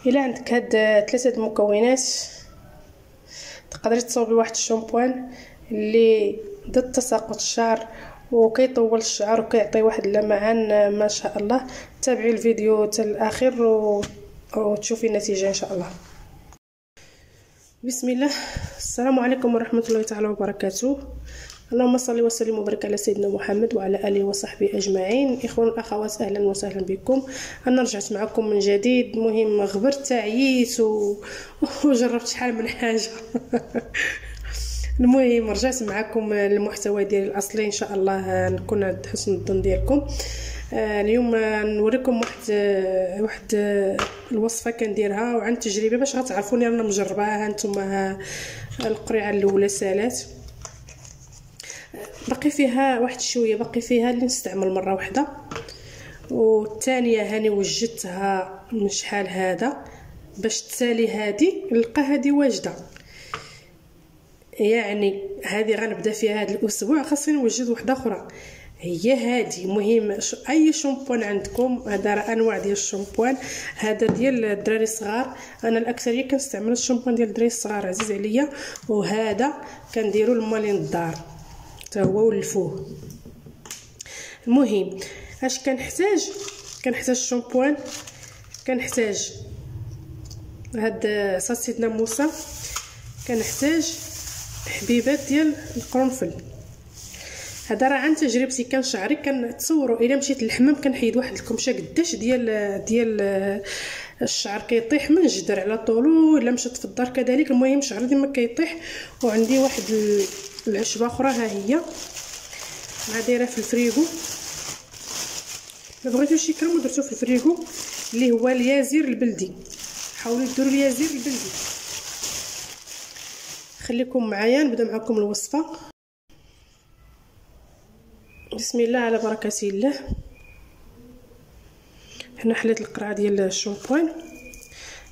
الا عندك هاد 3 المكونات تقدري تصاوبي واحد الشامبوان اللي ضد تساقط الشعر وكيطول الشعر وكيعطي واحد اللمعان ما شاء الله. تابعي الفيديو حتى الاخر وتشوفي النتيجه ان شاء الله. بسم الله. السلام عليكم ورحمه الله تعالى وبركاته. اللهم صل وسلم وبارك على سيدنا محمد وعلى اله وصحبه اجمعين. اخوان الاخوات اهلا وسهلا بكم. انا رجعت معكم من جديد. مهم غبرت تعييت وجربت شحال من حاجه المهم رجعت معكم المحتوى ديالي الاصلي ان شاء الله نكون عند حسن الظن ديالكم. اليوم نوريكم واحد الوصفه كنديرها وعن تجربه باش غتعرفوني انا مجرباها. هانتوما القريعه الاولى سالات، باقي فيها واحد شويه، باقي فيها اللي نستعمل مره واحده، والثانيه هاني وجدتها من شحال هذا باش تسالي هذه نلقى هذه واجده. يعني هذه غنبدا فيها هذا الاسبوع، خاصني نوجد وحده اخرى هي هذه. مهم اي شامبوان عندكم، هذا راه انواع ديال الشامبوان. هذا ديال الدراري الصغار، انا الاكثريه كنستعمل الشامبوان ديال الدراري الصغار عزيز عليا، وهذا كنديروا لمالين الدار حتى هو ولفوه. المهم اش كنحتاج الشامبوان، كنحتاج هاد عصا سيدنا موسى، كنحتاج حبيبات ديال القرنفل. هذا راه عن تجربتي، كان شعري كنتصوروا الا مشيت للحمام كنحيد واحد الكمشه قداش ديال الشعر كيطيح من الجدر على طولو. الا مشيت في الدار كذلك. المهم شعري ديما كيطيح. وعندي واحد العشبه اخرى ها هي دايره في الفريغو، ما بغيتوش يكرم ودرتو في الفريغو، اللي هو اليازير البلدي. حاولوا ديروا اليازير البلدي. خليكم معايا نبدا معكم الوصفه. بسم الله على بركه الله. هنا حليت القرعه ديال الشامبوان،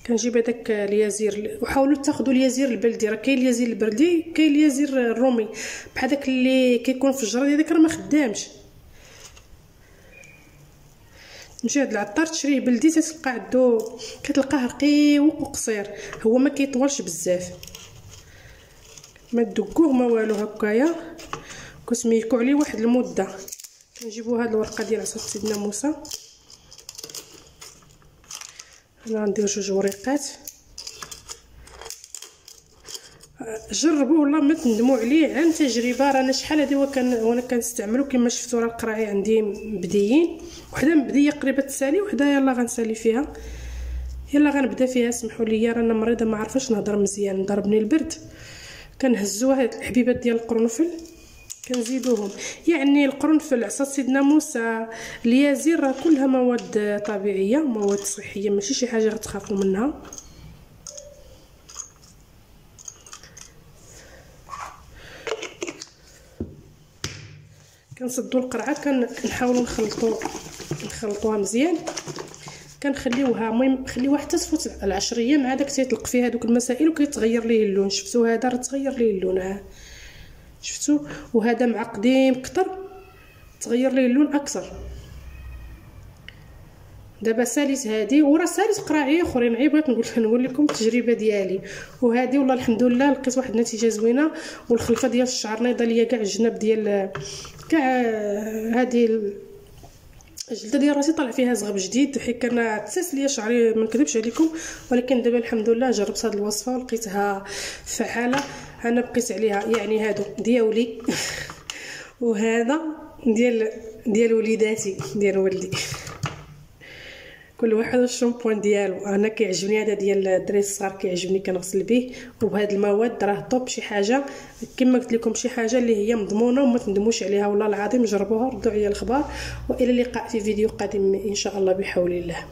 كنجيب هذاك اليازير، وحاولوا تاخذوا اليازير البلدي. راه كاين اليازير البلدي، كاين اليازير الرومي بحال داك اللي كيكون في الجراد، هذاك راه ما خدامش. تمشي هاد العطار تشريه بلدي تتلقى عندو، كتلقاه رقيق وقصير، هو ما كيطولش بزاف، ما تدقوه ما والو. هكايا كتميكو عليه واحد المده. كنجيبوا هاد الورقه ديال عصا سيدنا موسى، انا ندير 2 وريقات. جربوا والله ما تندموا عليه، عن تجربه. رانا شحال هادي وانا كنستعملو كما شفتوا. راه القراعي عندي مبديين، وحده مبديه قريبه تسالي، وحده يلا غنسالي فيها. يلا غنبدا فيها. سمحوا لي رانا مريضه ما عرفاش نهضر مزيان، ضربني البرد. كنهزوا هاد الحبيبات ديال القرنفل كنزيدوهم، يعني القرنفل، عصا سيدنا موسى، اليازير، راه كلها مواد طبيعيه، مواد صحيه، ماشي شي حاجه غتخافوا منها. كنصدوا القرعه، كنحاولوا نخلطوها مزيان. كنخليوها، المهم خليوها حتى تفوت 10 ايام عاد كيطلق فيها دوك المسائل وكيتغير ليه اللون. شفتوا هذا راه تغير ليه اللون، ها شفتوا. وهذا مع قديم كتر تغير ليه اللون اكثر. دابا ساليت هذه، وراه ساليت قراعي اخرين، غير بغيت نقول لكم التجربه ديالي. وهذه والله الحمد لله لقيت واحد النتيجه زوينه. والخلفه ديال الشعر نايضه ليا كاع الجناب ديال كاع هذه الجلده ديال راسي طلع فيها زغب جديد، حيت كان تساس ليا شعري ما نكذبش عليكم. ولكن دابا الحمد لله جربت هذه الوصفه ولقيتها فعاله. انا بقيت عليها، يعني هادو ديالي وهذا ديال وليداتي، ديال ولدي. كل واحد الشامبوان ديالو. انا كيعجبني هذا ديال الدراري الصغار، كيعجبني كنغسل به. وبهاد المواد راه طوب، شي حاجه كما قلت لكم، شي حاجه اللي هي مضمونه وما تندموش عليها والله العظيم. جربوها ردوا عليا الخبر. والى اللقاء في فيديو قادم ان شاء الله بحول الله.